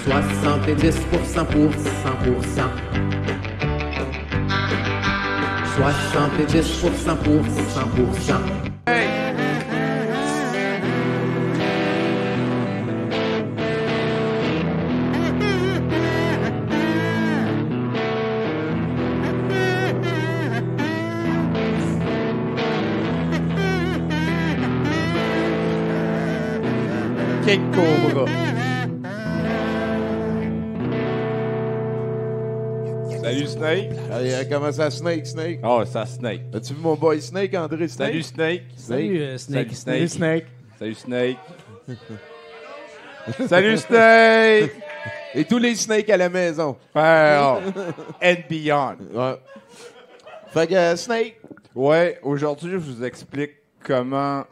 70% pour 100%. 70% pour 100%. Hey! King Cobra. Salut Snake. Allez, comment ça, Snake? Oh, ça Snake. As-tu vu mon boy Snake, André Snake? Salut Snake. Salut, Snake. Salut, Snake. Salut, Snake. Salut Snake. Salut Snake. Et tous les Snakes à la maison. Oh. And beyond. Ouais. Fait que, Snake. Ouais, aujourd'hui, je vous explique comment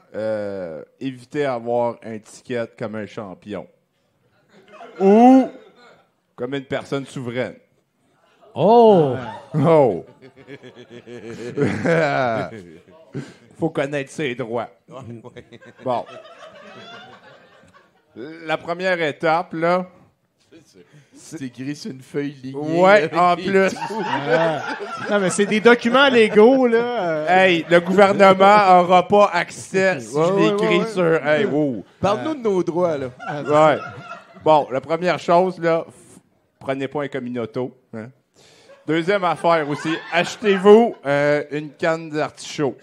éviter d'avoir un ticket comme un champion. Ou comme une personne souveraine. Oh! Oh! Faut connaître ses droits. Bon. La première étape, là. C'est écrit sur une feuille lignée. Ouais, en plus. Non, mais c'est des documents légaux, là. Hey, le gouvernement n'aura pas accès si je l'écris ouais. sur. Hey, wow. Parle-nous de nos droits, là. Ouais. Bon, la première chose, là, prenez pas un communauto. Hein. Deuxième affaire aussi, achetez-vous une canne d'artichaut.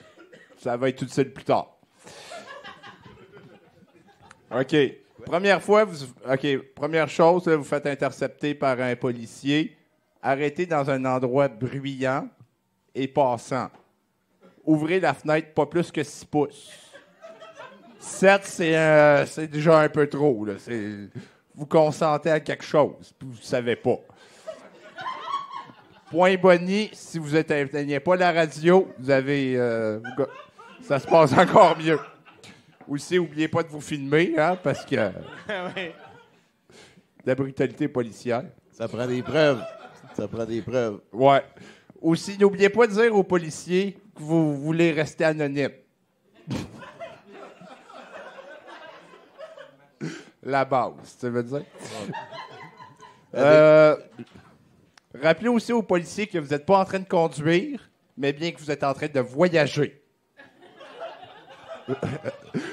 Ça va être utile plus tard. OK. Première chose, là, vous faites intercepter par un policier. Arrêtez dans un endroit bruyant et passant. Ouvrez la fenêtre pas plus que 6 pouces. 7, c'est déjà un peu trop. Là. Vous consentez à quelque chose, puis vous ne savez pas. Point Bonnie, si vous n'éteignez pas la radio, vous avez... ça se passe encore mieux. Aussi, n'oubliez pas de vous filmer, hein, parce que... La brutalité policière. Ça prend des preuves. Ouais. Aussi, n'oubliez pas de dire aux policiers que vous voulez rester anonyme. La base, tu veux dire? Rappelez aussi aux policiers que vous n'êtes pas en train de conduire, mais bien que vous êtes en train de voyager.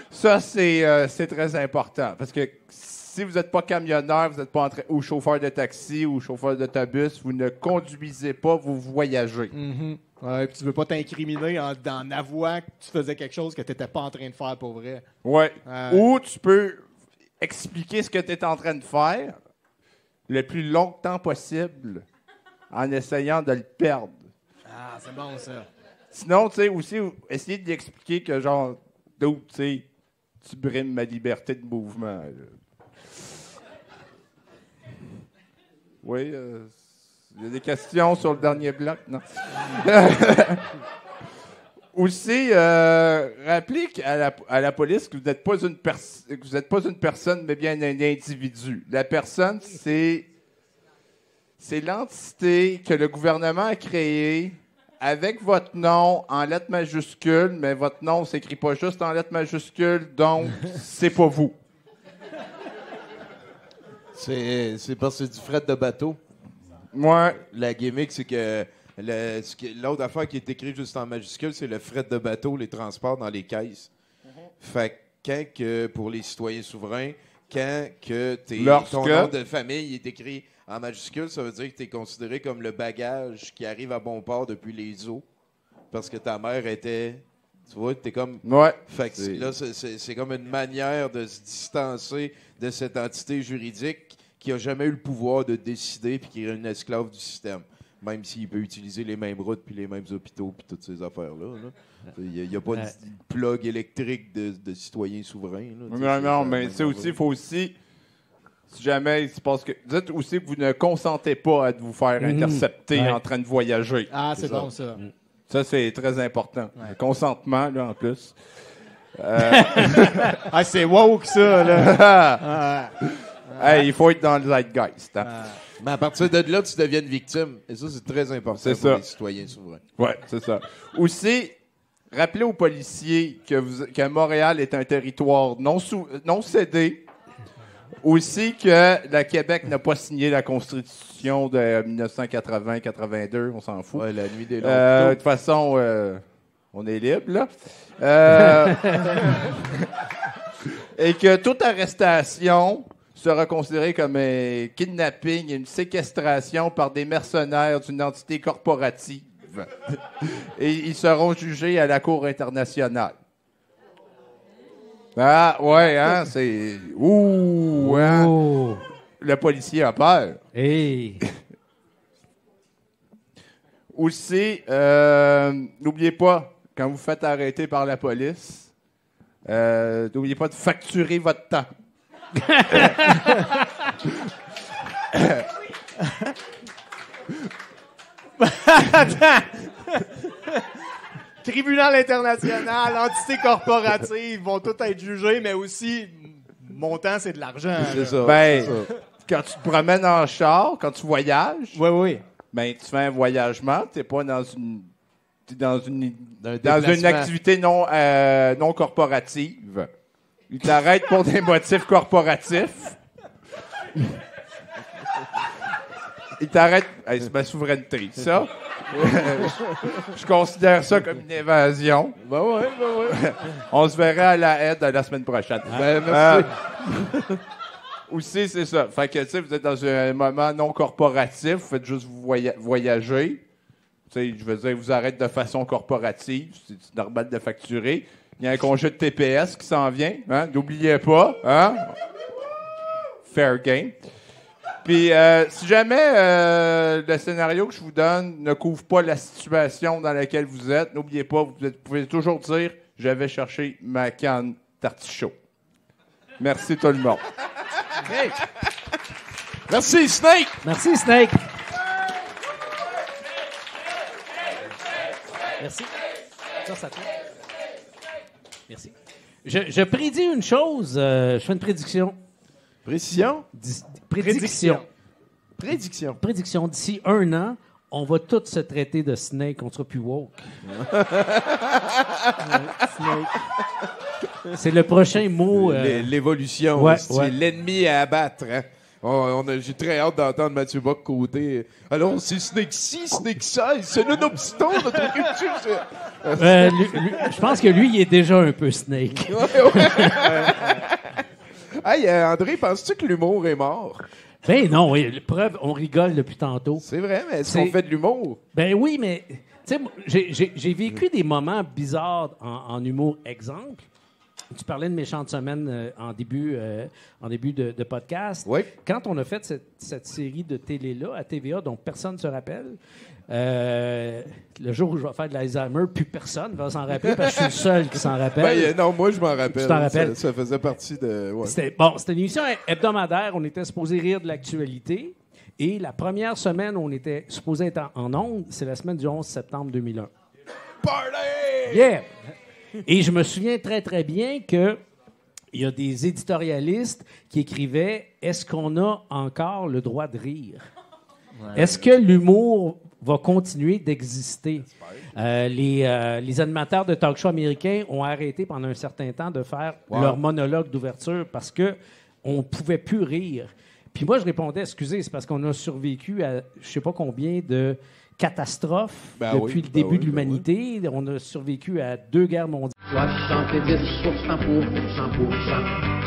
Ça, c'est très important. Parce que si vous n'êtes pas camionneur, vous n'êtes pas ou chauffeur de taxi ou chauffeur d'autobus, vous ne conduisez pas, vous voyagez. Mm-hmm. Ouais, puis tu veux pas t'incriminer en avouant que tu faisais quelque chose que tu n'étais pas en train de faire pour vrai. Ouais. Ou tu peux expliquer ce que tu es en train de faire le plus longtemps possible en essayant de le perdre. Ah, c'est bon, ça. Sinon, tu sais, aussi, essayez de lui expliquer que, genre, tu sais, tu brimes ma liberté de mouvement. Là. Oui, il y a des questions sur le dernier bloc, non? Aussi, rappelez à la police que vous n'êtes pas une personne, mais bien un individu. La personne, c'est l'entité que le gouvernement a créée avec votre nom en lettres majuscules, mais votre nom ne s'écrit pas juste en lettres majuscules, donc c'est pas vous. C'est parce que c'est du fret de bateau. Ouais. La gimmick, c'est que l'autre affaire qui est écrite juste en majuscule, c'est le fret de bateau, les transports dans les caisses. Fait que quand que, pour les citoyens souverains, quand que ton nom de famille est écrit en majuscule, ça veut dire que tu es considéré comme le bagage qui arrive à bon port depuis les eaux. Parce que ta mère était... Tu vois, t'es comme... Ouais. Fait que là, c'est comme une manière de se distancer de cette entité juridique qui n'a jamais eu le pouvoir de décider puis qui est une esclave du système. Même s'il peut utiliser les mêmes routes puis les mêmes hôpitaux puis toutes ces affaires-là. Il n'y a pas de plug électrique de citoyens souverains. Là, non, mais c'est aussi, il faut aussi... Si jamais il se passe que... Dites aussi que vous ne consentez pas à vous faire intercepter en train de voyager. Ah, c'est bon, ça. Ça, c'est très important. Le consentement, là, en plus. Ah, c'est woke, ça, là. Hey, il faut être dans le zeitgeist. Hein? Mais à partir de là, tu deviens une victime. Et ça, c'est très important pour les citoyens souverains. Oui, c'est ça. Aussi, rappelez aux policiers que Montréal est un territoire non cédé. Aussi que le Québec n'a pas signé la Constitution de 1980-82, on s'en fout. Ouais, la nuit des De toute façon, on est libre, là. Et que toute arrestation sera considérée comme un kidnapping et une séquestration par des mercenaires d'une entité corporative. Et ils seront jugés à la Cour internationale. Ah, ouais, hein, c'est... Ouh, hein. Oh. Le policier a peur. Hey. Aussi, n'oubliez pas, quand vous faites arrêter par la police, n'oubliez pas de facturer votre temps. Tribunal international, entité corporative vont tous être jugés, mais aussi, montant, c'est de l'argent. C'est ça. Ben, c'est ça. quand tu te promènes en char, quand tu voyages, Oui, oui. ben, tu fais un voyagement, t'es pas dans une... T'es dans une déplacement. activité non corporative. Ils t'arrêtent pour des motifs corporatifs. Ils t'arrêtent... Hey, c'est ma souveraineté, ça. Je considère ça comme une évasion. Ben ouais. On se verra à la aide la semaine prochaine. Ben, merci. Aussi, c'est ça. Fait que, tu sais, vous êtes dans un moment non corporatif, vous faites juste voyager. Tu sais, je veux dire, vous arrêtez de façon corporative, c'est normal de facturer. Il y a un congé de TPS qui s'en vient, hein? N'oubliez pas, hein? Fair game. Puis, si jamais le scénario que je vous donne ne couvre pas la situation dans laquelle vous êtes, n'oubliez pas, vous pouvez toujours dire « Je vais chercher ma canne d'artichaut ». Merci tout le monde. Hey. Merci, Snake! Merci, Snake. Merci. Ça toi. Merci. Je prédis une chose. Je fais une prédiction. Précision? Prédiction. Prédiction. Prédiction. D'ici 1 an, on va tous se traiter de Snake. On ne sera plus woke. C'est le prochain mot. L'évolution. Ouais, c'est ouais. l'ennemi à abattre. Hein? J'ai très hâte d'entendre Mathieu Bock côté. Alors, c'est Snake 6, Snake 16, c'est nonobstant notre culture. Je pense que lui, il est déjà un peu Snake. Hey, André, penses-tu que l'humour est mort? Ben non, oui. Preuve, on rigole depuis tantôt. C'est vrai, mais est-ce C'est- qu'on fait de l'humour? Ben oui, mais tu sais, moi, j'ai vécu des moments bizarres en humour. Exemple, tu parlais de Méchante Semaine en début de podcast. Oui. Quand on a fait cette série de télé-là à TVA, dont personne ne se rappelle, le jour où je vais faire de l'Alzheimer, plus personne va s'en rappeler parce que je suis le seul qui s'en rappelle. Ben, non, moi, je m'en rappelle. Tu t'en rappelles? Ça faisait partie de... Ouais. C'était une émission hebdomadaire. On était supposé rire de l'actualité. Et la première semaine où on était supposé être en ondes, c'est la semaine du 11 septembre 2001. Party! Yeah! Et je me souviens très, très bien qu'il y a des éditorialistes qui écrivaient « Est-ce qu'on a encore le droit de rire? Est-ce que l'humour va continuer d'exister? » Les animateurs de talk show américains ont arrêté pendant un certain temps de faire leur monologue d'ouverture parce qu'on ne pouvait plus rire. Puis moi, je répondais « Excusez, c'est parce qu'on a survécu à je ne sais pas combien de catastrophes depuis le début de l'humanité. On a survécu à 2 guerres mondiales. 70% pour 100%.